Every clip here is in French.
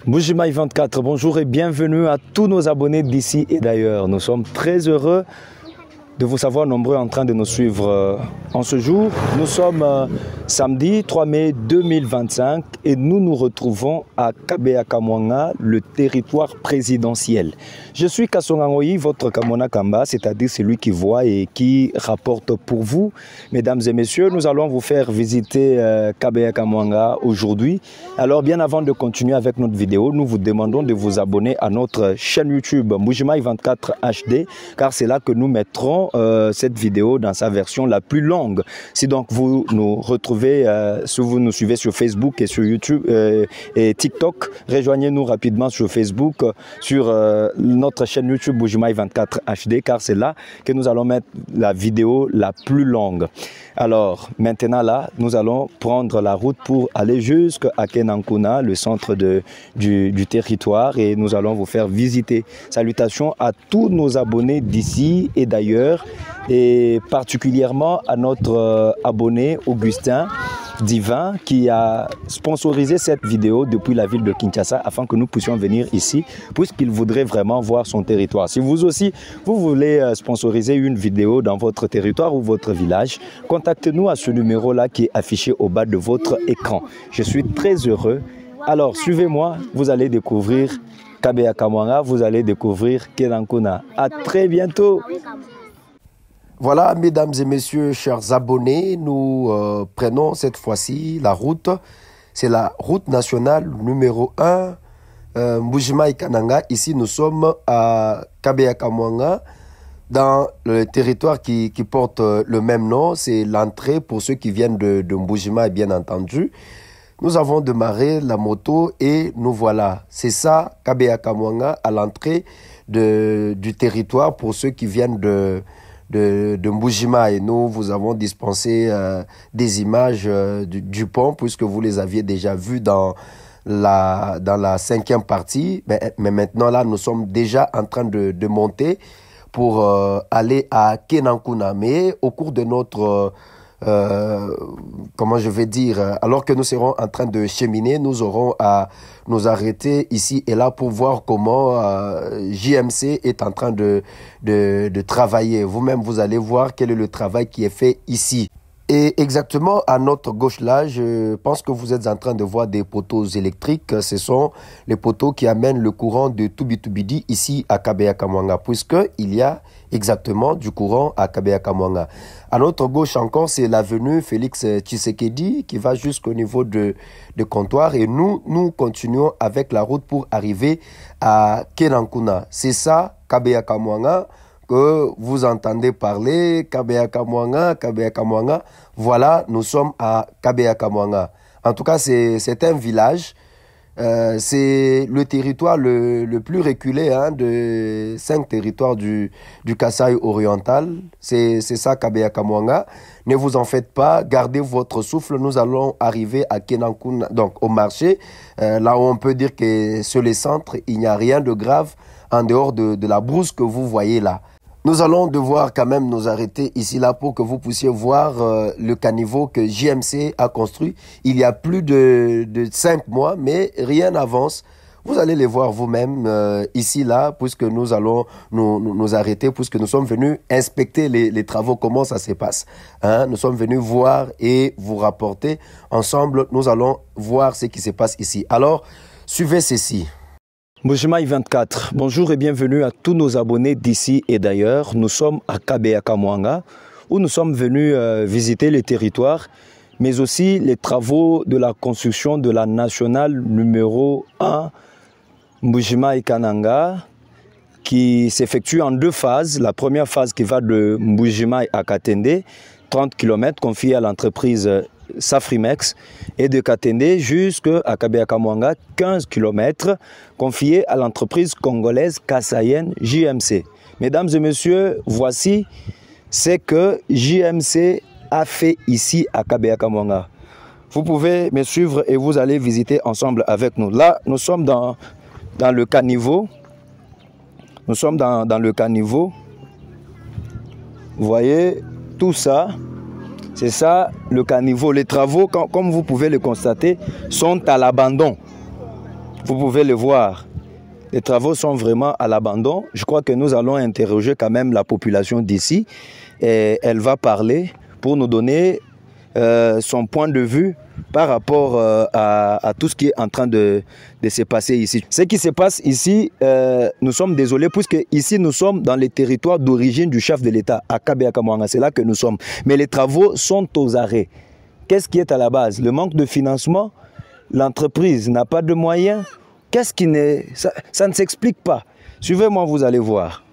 Mbujimaï 24, bonjour et bienvenue à tous nos abonnés d'ici et d'ailleurs. Nous sommes très heureux de vous savoir nombreux en train de nous suivre en ce jour. Nous sommes samedi 3 mai 2025 et nous nous retrouvons à Kabea-Kamwanga, le territoire présidentiel. Je suis Kassongangoyi, votre Kamona Kamba, c'est-à-dire celui qui voit et qui rapporte pour vous. Mesdames et messieurs, nous allons vous faire visiter Kabea-Kamwanga aujourd'hui. Alors bien avant de continuer avec notre vidéo, nous vous demandons de vous abonner à notre chaîne YouTube Mbujimaï 24 HD, car c'est là que nous mettrons cette vidéo dans sa version la plus longue. Si donc vous nous retrouvez, si vous nous suivez sur Facebook et sur YouTube et TikTok, rejoignez-nous rapidement sur Facebook, sur notre chaîne YouTube Mbujimaï 24 HD, car c'est là que nous allons mettre la vidéo la plus longue. Alors maintenant là, nous allons prendre la route pour aller jusqu'à Kenankuna, le centre du territoire, et nous allons vous faire visiter. Salutations à tous nos abonnés d'ici et d'ailleurs, et particulièrement à notre abonné Augustin Divin qui a sponsorisé cette vidéo depuis la ville de Kinshasa afin que nous puissions venir ici puisqu'il voudrait vraiment voir son territoire. Si vous aussi, vous voulez sponsoriser une vidéo dans votre territoire ou votre village, contactez-nous à ce numéro-là qui est affiché au bas de votre écran. Je suis très heureux. Alors, suivez-moi, vous allez découvrir Kabea-Kamwanga, vous allez découvrir Kenankuna. À très bientôt. Voilà, mesdames et messieurs, chers abonnés, nous prenons cette fois-ci la route. C'est la route nationale numéro 1, Mbujimaï Kananga. Ici, nous sommes à Kabea-Kamwanga, dans le territoire qui porte le même nom. C'est l'entrée pour ceux qui viennent de Mbujimaï, bien entendu. Nous avons démarré la moto et nous voilà. C'est ça, Kabea-Kamwanga, à l'entrée du territoire pour ceux qui viennent de Mbujimaï. Nous vous avons dispensé des images du pont puisque vous les aviez déjà vues dans la 5e partie. Mais maintenant là, nous sommes déjà en train de monter pour aller à Kenankuna. Mais au cours de notre comment je vais dire, alors que nous serons en train de cheminer, nous aurons à nous arrêter ici et là pour voir comment JMC est en train de travailler. Vous-même, vous allez voir quel est le travail qui est fait ici. Et exactement à notre gauche là, je pense que vous êtes en train de voir des poteaux électriques. Ce sont les poteaux qui amènent le courant de Tubitubidi ici à Kabea-Kamwanga, puisqu'il y a exactement du courant à Kabea-Kamwanga. À notre gauche encore, c'est l'avenue Félix Tshisekedi qui va jusqu'au niveau de comptoir. Et nous continuons avec la route pour arriver à Kenankuna. C'est ça, Kabea-Kamwanga, que vous entendez parler, Kabea-Kamwanga, Kabea-Kamwanga. Voilà, nous sommes à Kabea-Kamwanga. En tout cas, c'est un village. C'est le territoire le plus reculé de 5 territoires du Kasaï oriental. C'est ça, Kabea-Kamwanga. Ne vous en faites pas, gardez votre souffle. Nous allons arriver à Kenankuna, donc au marché. Là où on peut dire que sur les centres, il n'y a rien de grave en dehors de la brousse que vous voyez là. Nous allons devoir quand même nous arrêter ici là pour que vous puissiez voir le caniveau que JMC a construit il y a plus de 5 mois, mais rien n'avance. Vous allez les voir vous-même ici là, puisque nous allons nous arrêter, puisque nous sommes venus inspecter les travaux, comment ça se passe. Nous sommes venus voir et vous rapporter. Ensemble, nous allons voir ce qui se passe ici. Alors, suivez ceci. Mbujimaï 24, bonjour et bienvenue à tous nos abonnés d'ici et d'ailleurs. Nous sommes à Kabea-Kamwanga où nous sommes venus visiter les territoires, mais aussi les travaux de la construction de la nationale numéro 1 Mbujimaï Kananga qui s'effectue en 2 phases. La première phase qui va de Mbujimaï à Katende, 30 km confiée à l'entreprise Safrimex, et de Katende jusqu'à Kabea-Kamwanga, 15 km confiés à l'entreprise congolaise Kasaïenne JMC. Mesdames et messieurs, voici ce que JMC a fait ici à Kabea-Kamwanga. Vous pouvez me suivre et vous allez visiter ensemble avec nous. Là, nous sommes dans le caniveau. Nous sommes dans le caniveau. Vous voyez tout ça. C'est ça le caniveau. Les travaux, comme vous pouvez le constater, sont à l'abandon. Vous pouvez le voir. Les travaux sont vraiment à l'abandon. Je crois que nous allons interroger quand même la population d'ici. Et elle va parler pour nous donner son point de vue par rapport à tout ce qui est en train de se passer ici. Ce qui se passe ici, nous sommes désolés puisque ici nous sommes dans les territoires d'origine du chef de l'État, à Kabea-Kamwanga. C'est là que nous sommes. Mais les travaux sont aux arrêts. Qu'est-ce qui est à la base? Le manque de financement? L'entreprise n'a pas de moyens? Qu'est-ce qui n'est... Ça ne s'explique pas. Suivez-moi, vous allez voir.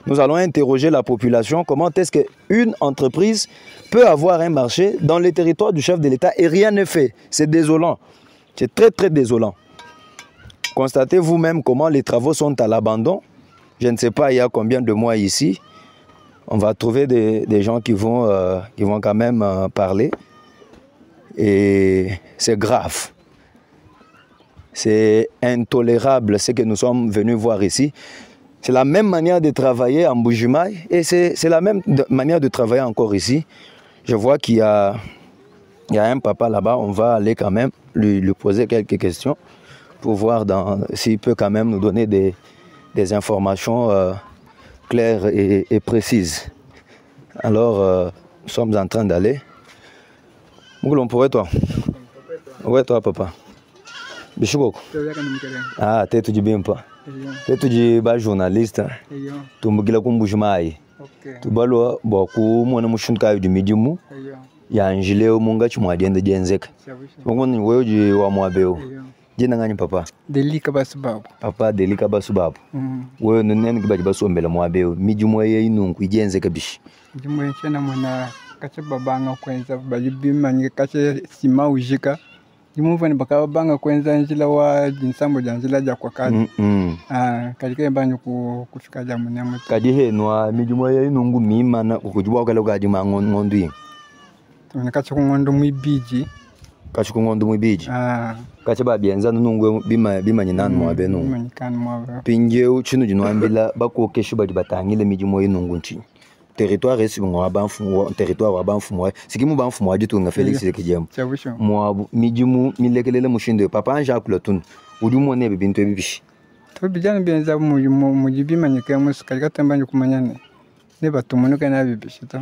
Nous allons interroger la population. Comment est-ce qu'une entreprise peut avoir un marché dans les territoires du chef de l'État et rien n'est fait? C'est désolant. C'est très, très désolant. Constatez vous-même comment les travaux sont à l'abandon. Je ne sais pas il y a combien de mois ici. On va trouver des gens qui vont quand même parler. Et c'est grave. C'est intolérable ce que nous sommes venus voir ici. C'est la même manière de travailler en Bujimaï et c'est la même manière de travailler encore ici. Je vois qu'il y a un papa là-bas, on va aller quand même lui poser quelques questions pour voir s'il peut quand même nous donner des informations claires et précises. Alors, nous sommes en train d'aller. Moulon, pourrais toi? Ouais, toi, papa. Bichoko. Ah, t'es tout du bien pas. T'es tout du bas journaliste. Tu me guilles comme Bujimaï. Tu balo beaucoup mon amushun kayu du medium. Ya angile o munga chumwa diende jenzek. Bongo ni wewe ji wa mwabeo. Jina ngani papa? Delika basubabu. Papa Delika basubabu. Wewe nene kibaji basombela mwabeo. Mijumo ye inunku ijenzeka bishi. Mijumo yenchena mwana kache babanga kwenza bajibima nyike kache sima ujika. Jumuvani bakaba banga kwenza njila wa jinsambo janjila ja kwa kazi. Kajike mbanyo kufika jamu nyamu. Kajihe nwa mijumo ye inungu mima na kujibwa wakale ukajima ngondu yin. Kache kungondo mwibiji. Kache kungondo mwibiji. Kache babienza nungu bima nyinanu mwabe nungu. Bima nyikanu mwabe. Pinjeu chinu jinuambila bako keshu badi batangile mijumo ye nungu nchi. Territoire est sur moi, territoire à Banfou, ce qui m'a banfou moi du tout, on a Félix Sekidjem. Moi, midimu, milekele mushinde, papa Jacques Lotun, ou du mon nebe bintu bibi. Tu bien bien za mujibi manyeke musikali tamba nyokumanyane. Ne batumunuka na bibi shita.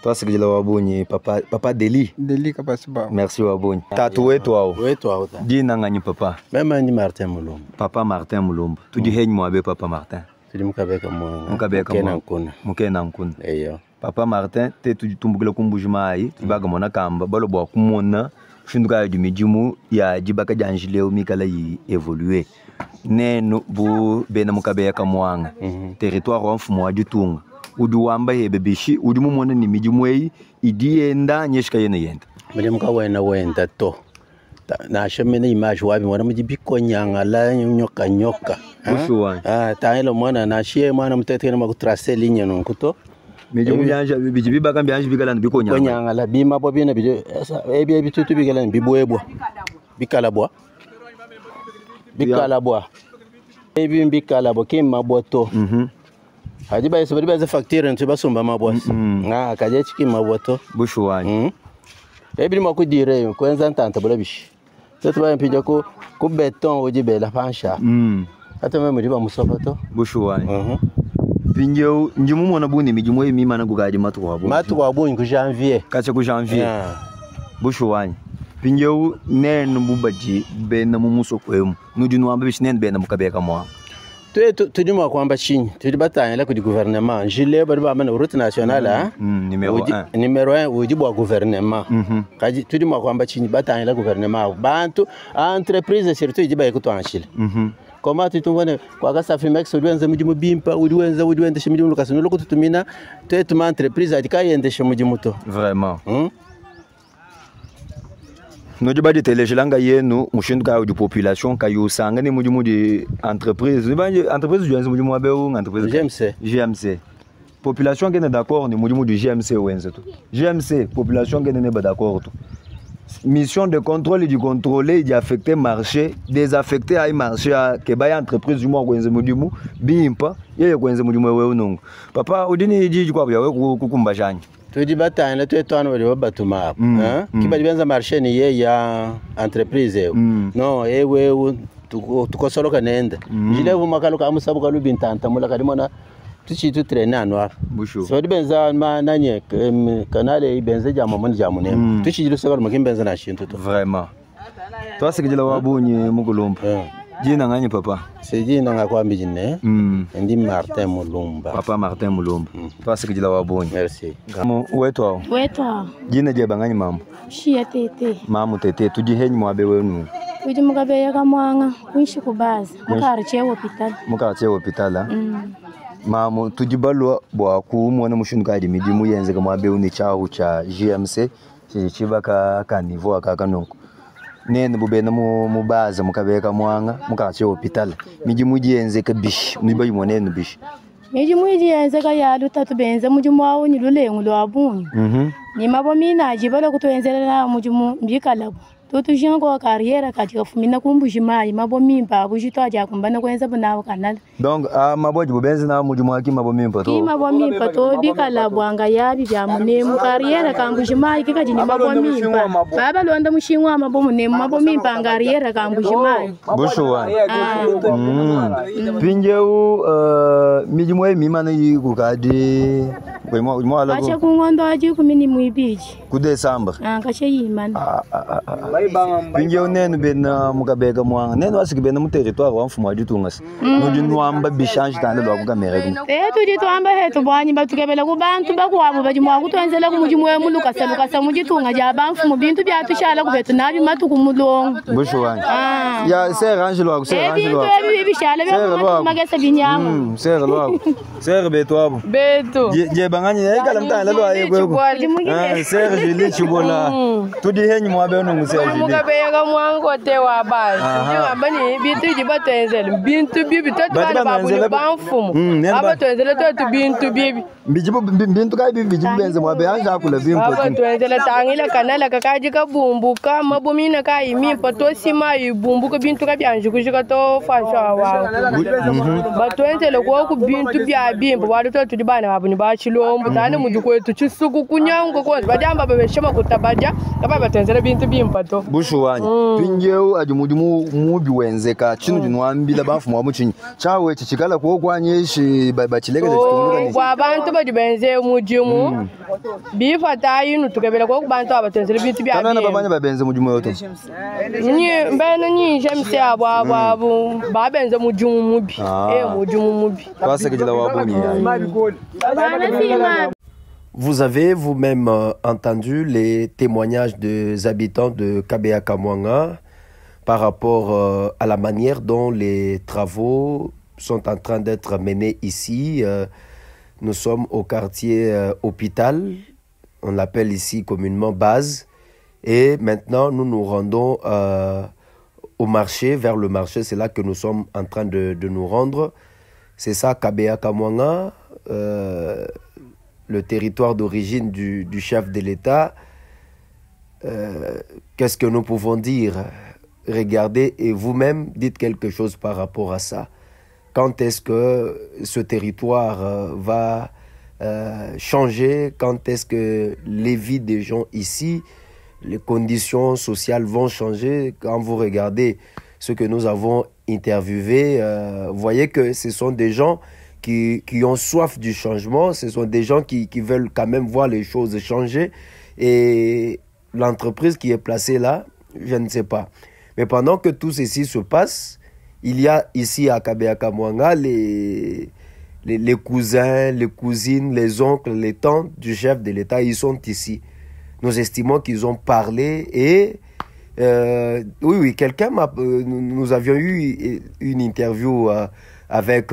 Toi c'est que la wabonyi papa Deli. Deli kapasiba. Merci wabonyi. Tatoué toi. Oui toi. Dis nangani papa. Même ni Martin Mulomba. Papa Martin Mulomba. Tu dis heny moi avec papa Martin. Mukabeka mwana. Mukabeka mwana. Mukena nkuna. Eyo. Papa Martin, te tumbukile kumbujimayi, tubaga mona kamba, balo bwa kumona, shinduka du mijumu ya jibaka janjileo mikala yi évoluer. Neno bu bena mukabeka mwanga. Territoire en fumwa du tunga. Udu wamba hebe bishi, udu mumona ni mijumu yi, idi enda nyeshika yene yenda. Mwenye mka wenda to. Na shemene image wabi mwana mjibiko nyanga la nyoka. Bushuwa. Taelo mwana na shie mwana mtete na makutrace ligne nkuto. Mijumu byanja bijibi baka byanja bigala ndibiko nyanga. Nyanga la bima bo bina bijo ebi bitutu bigala ndibwebwa. Bikalabwa. Bikalabwa. Ebi bikalabwa kimma boto. Haji ba yeso ba facture ntiba somba mabwasi. Kaje chiki maboto. Bushuwa. Ebi makudire kwenza ntanta bulabishi. Tete ba mpija ko beton ojibela pansha. Hata mimi ndiba musopato bushuwani pinjeu njimu mona buni mijumo yimi mana gugaji matu wabo ku janvier kacha ku janvier bushuwani pinjeu nen bubaji be na mumuso kwemu nudinu amba bishnen be na mukabeka mwa tu dis-moi kwamba chini tu dis bataille là que du gouvernement gilet ba mana route nationale numéro 1 udi bo gouvernement kaji tu dis-moi kwamba chini bataille là gouvernement bantu entreprise surtout idi ba ekuto anchile comment tu tumbone kwa gasa Fimex udiwenza mujimu bimpa udiwenza shimidimu lokasino loko tutumina tetuma entreprise adikaye shimudimu to vraiment no jibadi telejilanga yenu mushindu ka du population ka yosanga ni mujimu di entreprise entreprise du mujimu abeu entreprise GMC population qui est d'accord ni mujimu du GMC wenza to GMC population qui n'est pas d'accord to mission de contrôle et du contrôler d'affecter marché désaffecter à marché à kebaya entreprise du mois kwenze mudimu bimpa yeye kwenze mudimu wewe nungu papa udini jiji kwa bya kukumba janye Tu dis bataille là tu es toi on va batuma hein qui va bien marché ni ya entreprise non we tukosolo kanenda jile vu makalo ka musabu ka lubintanta mula kadimona tuchi tu traîner à noir so di benza ma nanye kanale benza jamu mon jamu ne tuchi jile so ma benza na shin tuto vraiment toi c'est que jile wabunyi mugulumba jina ngani papa c'est jina ngakwa mbijine ndi Martin Mulumba papa Martin Mulumba toi c'est que jile wabunyi merci weto jina je bangani mamu shia tete mamu tete tujihenyi mwabe wenu uji mugabe ya kamwanga kuishi kubaza mukarche hospital mamu tujibalwa bwa kumwana mushunuka adi midimu yenze kama abe uni chahu cha GMC chibaka ka niveau aka kanonko nene bubena mu baza mukabeka mwanga mukarche hospital midimu yenze ka bish nibayi monene bish midimu yenze ka yalu tatu benza mujimu wawo ni lulengu lwa bunyu ni mabomina ajibala kutwenzela mujimu mbikalabo tutu jango carrière katika fumina kumbushimai mabomimba bujitwa ja kumbana kwenza bunawo kanala donc maboji bubenzi na mujumu aki mabomimba to ki mabomimba to bikala bwanga yabi bya munemu carrière kambushimai kikaji ni mabomimba baba londa mushinwa mabomimba carrière kambushimai bushuwa pinjeu mijumu mimana yikukadi kwemwa acha kungondo aji kumini muibiji ku December kache yimana pinjeu nene bena mukabeka mwanga nene wasikibena mu territoire wa mfumo ajitungas mujinwamba bishange tande lwa ku kamera tuji twamba hetu bwanyi batukebela ku bantu bakwabo bajimwa kutwenzela ku mujimu we mulukasa mujitunga ja bamfumo bintu byatushala kubetu nabi matuku mulongo bushuwa ya serrange lwa ku serrange lwa bishala bya magesa binyama serre lwa serre betu abo betu je banganye ekala mtana lwa yego serre jili chibola tudi henyi mwabe no muserre mukabeka mwango te wa bayi ngambani bintu jibatenzela bintu bibi tatu babu bamfumo abatwenzela tatu bintu bibi bijibu bintu kai bibi bijibu benze mwabe anja kula bimpo abatwenzela tangila kanala kakaji kabumbuka mabomina kai mimpa to sima ibumbuka bintu kabyanje kujika to fasha wa batwenzela ko ku bintu bya bimpo wadu tatu dibana babu ni bachilombo tane mujikwetu chisuku kunyango ko bajamba babeshema kutabaja kaba batwenzela bintu bimpa to bushuwanya pinjeu ajumudimu mubi wenzeka chinu jinwambila bamfumo wamuchinyi chawe chichikala ko kwanyeshi bachileke chitunduka kwa bantu bajibenze mujimu bifata yinu tukebela ko kubantu abatwenzela bintu bya kana babanya babenze mujimu yoto ni mbena ni jemse abo babenze mujimu mubi mujimu mubi kwasekejela wabuni Vous avez vous-même entendu les témoignages des habitants de Kabea-Kamwanga par rapport à la manière dont les travaux sont en train d'être menés ici. Nous sommes au quartier Hôpital, on l'appelle ici communément Base, et maintenant nous nous rendons au marché, vers le marché, c'est là que nous sommes en train de nous rendre. C'est ça, Kabea-Kamwanga, le territoire d'origine du chef de l'État. Qu'est-ce que nous pouvons dire? Regardez et vous-même dites quelque chose par rapport à ça. Quand est-ce que ce territoire va changer? Quand est-ce que les vies des gens ici, les conditions sociales vont changer? Quand vous regardez ce que nous avons interviewé, vous voyez que ce sont des gens qui ont soif du changement, ce sont des gens qui veulent quand même voir les choses changer. Et l'entreprise qui est placée là, je ne sais pas. Mais pendant que tout ceci se passe, il y a ici à Kabea-Kamwanga les cousins, les cousines, les oncles, les tantes du chef de l'État, ils sont ici. Nous estimons qu'ils ont parlé et oui, quelqu'un nous avions eu une interview avec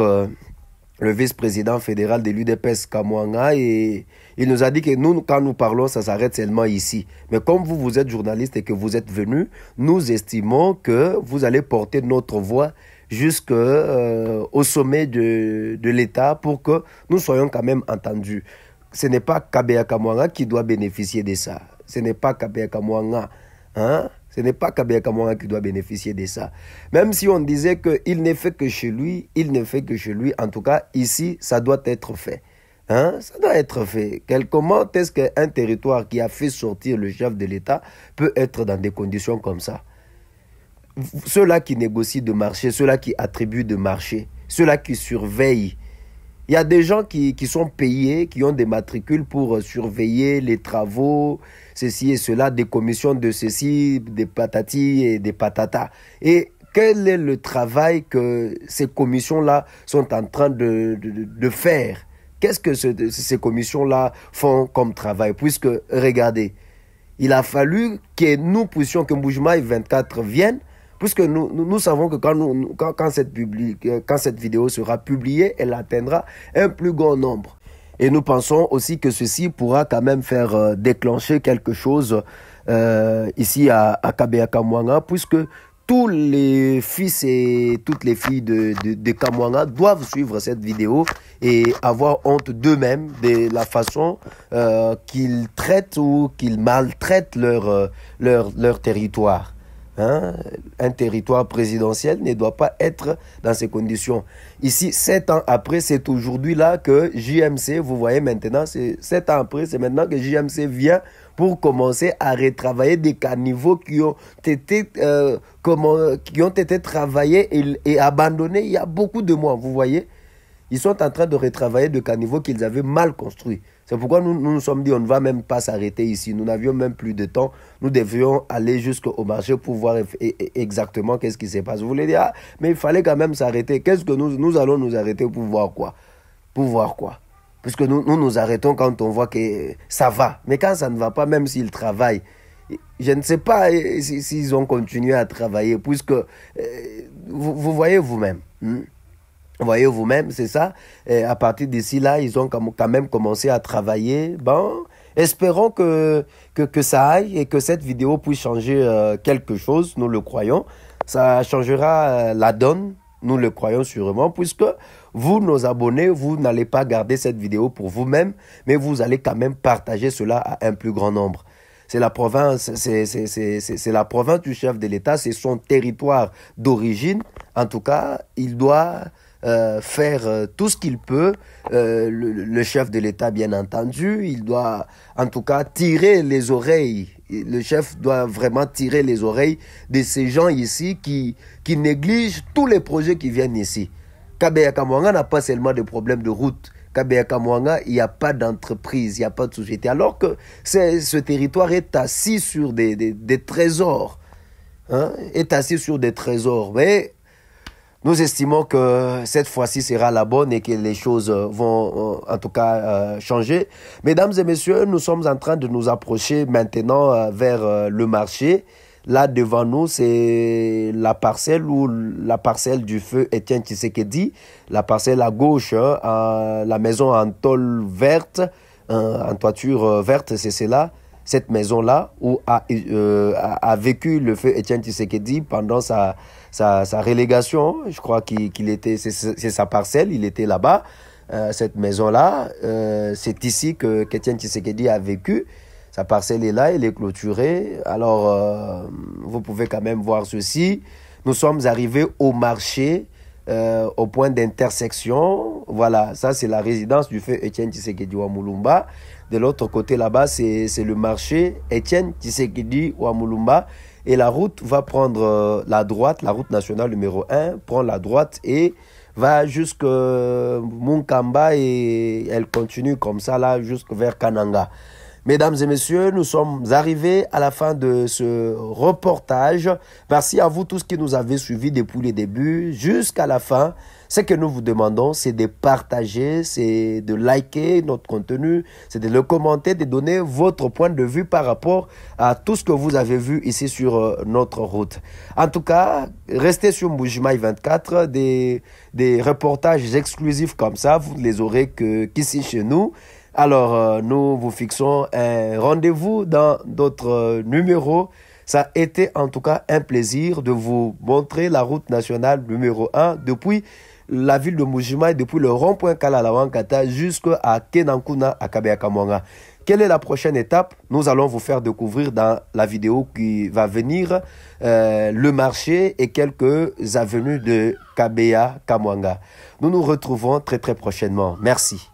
le vice-président fédéral de l'UDPS Kamwanga et il nous a dit que nous, quand nous parlons, ça s'arrête seulement ici. Mais comme vous êtes journaliste et que vous êtes venu, nous estimons que vous allez porter notre voix jusqu'au sommet de l'État pour que nous soyons quand même entendus. Ce n'est pas Kabea-Kamwanga qui doit bénéficier de ça. Ce n'est pas Kabea-Kamwanga, hein? Ce n'est pas Kabea-Kamwanga qui doit bénéficier de ça. Même si on disait qu'il ne fait que chez lui, il ne fait que chez lui. En tout cas, ici, ça doit être fait. Hein? Ça doit être fait. Comment est-ce qu'un territoire qui a fait sortir le chef de l'État peut être dans des conditions comme ça? Ceux-là qui négocient de marché, ceux-là qui attribuent de marché, ceux-là qui surveillent. Il y a des gens qui sont payés, qui ont des matricules pour surveiller les travaux, ceci et cela, des commissions de ceci, des patatis et des patatas. Et quel est le travail que ces commissions-là sont en train de faire? Qu'est-ce que ces commissions-là font comme travail? Puisque, regardez, il a fallu que nous puissions, que Mbujimayi 24 vienne, puisque nous savons que quand cette vidéo sera publiée, elle atteindra un plus grand nombre. Et nous pensons aussi que ceci pourra quand même faire déclencher quelque chose ici à Kabea Kamwanga, puisque tous les fils et toutes les filles de Kamwanga doivent suivre cette vidéo et avoir honte d'eux-mêmes de la façon qu'ils traitent ou qu'ils maltraitent leur territoire. Hein? Un territoire présidentiel ne doit pas être dans ces conditions. Ici, 7 ans après, c'est aujourd'hui là que JMC, vous voyez maintenant, c'est 7 ans après, c'est maintenant que JMC vient pour commencer à retravailler des caniveaux qui ont été travaillés et abandonnés il y a beaucoup de mois, vous voyez. Ils sont en train de retravailler des caniveaux qu'ils avaient mal construits. C'est pourquoi nous sommes dit on ne va même pas s'arrêter ici. Nous n'avions même plus de temps. Nous devions aller jusqu'au marché pour voir exactement qu'est-ce qui se passe. Vous voulez dire, mais il fallait quand même s'arrêter. Qu'est-ce que nous allons nous arrêter pour voir quoi? Pour voir quoi? Puisque nous arrêtons quand on voit que ça va. Mais quand ça ne va pas, même s'ils travaillent, je ne sais pas s'ils ont continué à travailler, puisque vous voyez vous-même. Vous voyez vous-même, c'est ça. Et à partir d'ici là, ils ont quand même commencé à travailler. Bon, espérons que ça aille et que cette vidéo puisse changer quelque chose. Nous le croyons. Ça changera la donne. Nous le croyons sûrement, puisque vous, nos abonnés, vous n'allez pas garder cette vidéo pour vous-même, mais vous allez quand même partager cela à un plus grand nombre. C'est la province, c'est la province du chef de l'État, c'est son territoire d'origine. En tout cas, il doit faire tout ce qu'il peut, le chef de l'État bien entendu, il doit en tout cas tirer les oreilles, le chef doit vraiment tirer les oreilles de ces gens ici qui négligent tous les projets qui viennent ici. Kabea Kamwanga n'a pas seulement des problèmes de route, Kabea Kamwanga, il n'y a pas d'entreprise, il n'y a pas de société, alors que ce territoire est assis sur des trésors, hein, est assis sur des trésors, mais nous estimons que cette fois-ci sera la bonne et que les choses vont en tout cas changer. Mesdames et messieurs, nous sommes en train de nous approcher maintenant vers le marché. Là devant nous, c'est la parcelle du feu Étienne Tshisekedi, la parcelle à gauche, la maison en tôle verte, en toiture verte, c'est cela. Cette maison-là où a vécu le feu Étienne Tshisekedi pendant sa relégation. Je crois qu'il était, c'est sa parcelle, il était là-bas. Cette maison-là, c'est ici qu'Étienne Tshisekedi a vécu. Sa parcelle est là, elle est clôturée. Alors, vous pouvez quand même voir ceci. Nous sommes arrivés au marché, au point d'intersection. Voilà, ça c'est la résidence du feu Étienne Tshisekedi Wamulumba. De l'autre côté là-bas, c'est le marché Étienne Tshisekedi Wamulumba. Et la route va prendre la droite, la route nationale numéro 1, prend la droite et va jusqu'à Munkamba et elle continue comme ça là jusqu'à vers Kananga. Mesdames et messieurs, nous sommes arrivés à la fin de ce reportage. Merci à vous tous qui nous avez suivis depuis le début jusqu'à la fin. Ce que nous vous demandons, c'est de partager, c'est de liker notre contenu, c'est de le commenter, de donner votre point de vue par rapport à tout ce que vous avez vu ici sur notre route. En tout cas, restez sur Mbujimayi 24, des reportages exclusifs comme ça, vous ne les aurez qu'ici chez nous. Alors, nous vous fixons un rendez-vous dans d'autres numéros. Ça a été en tout cas un plaisir de vous montrer la route nationale numéro 1 depuis la ville de Mbujimayi, depuis le rond-point Kalalawankata jusqu'à Kenankuna à Kabea Kamwanga. Quelle est la prochaine étape? Nous allons vous faire découvrir dans la vidéo qui va venir le marché et quelques avenues de Kabea Kamwanga. Nous nous retrouvons très très prochainement. Merci.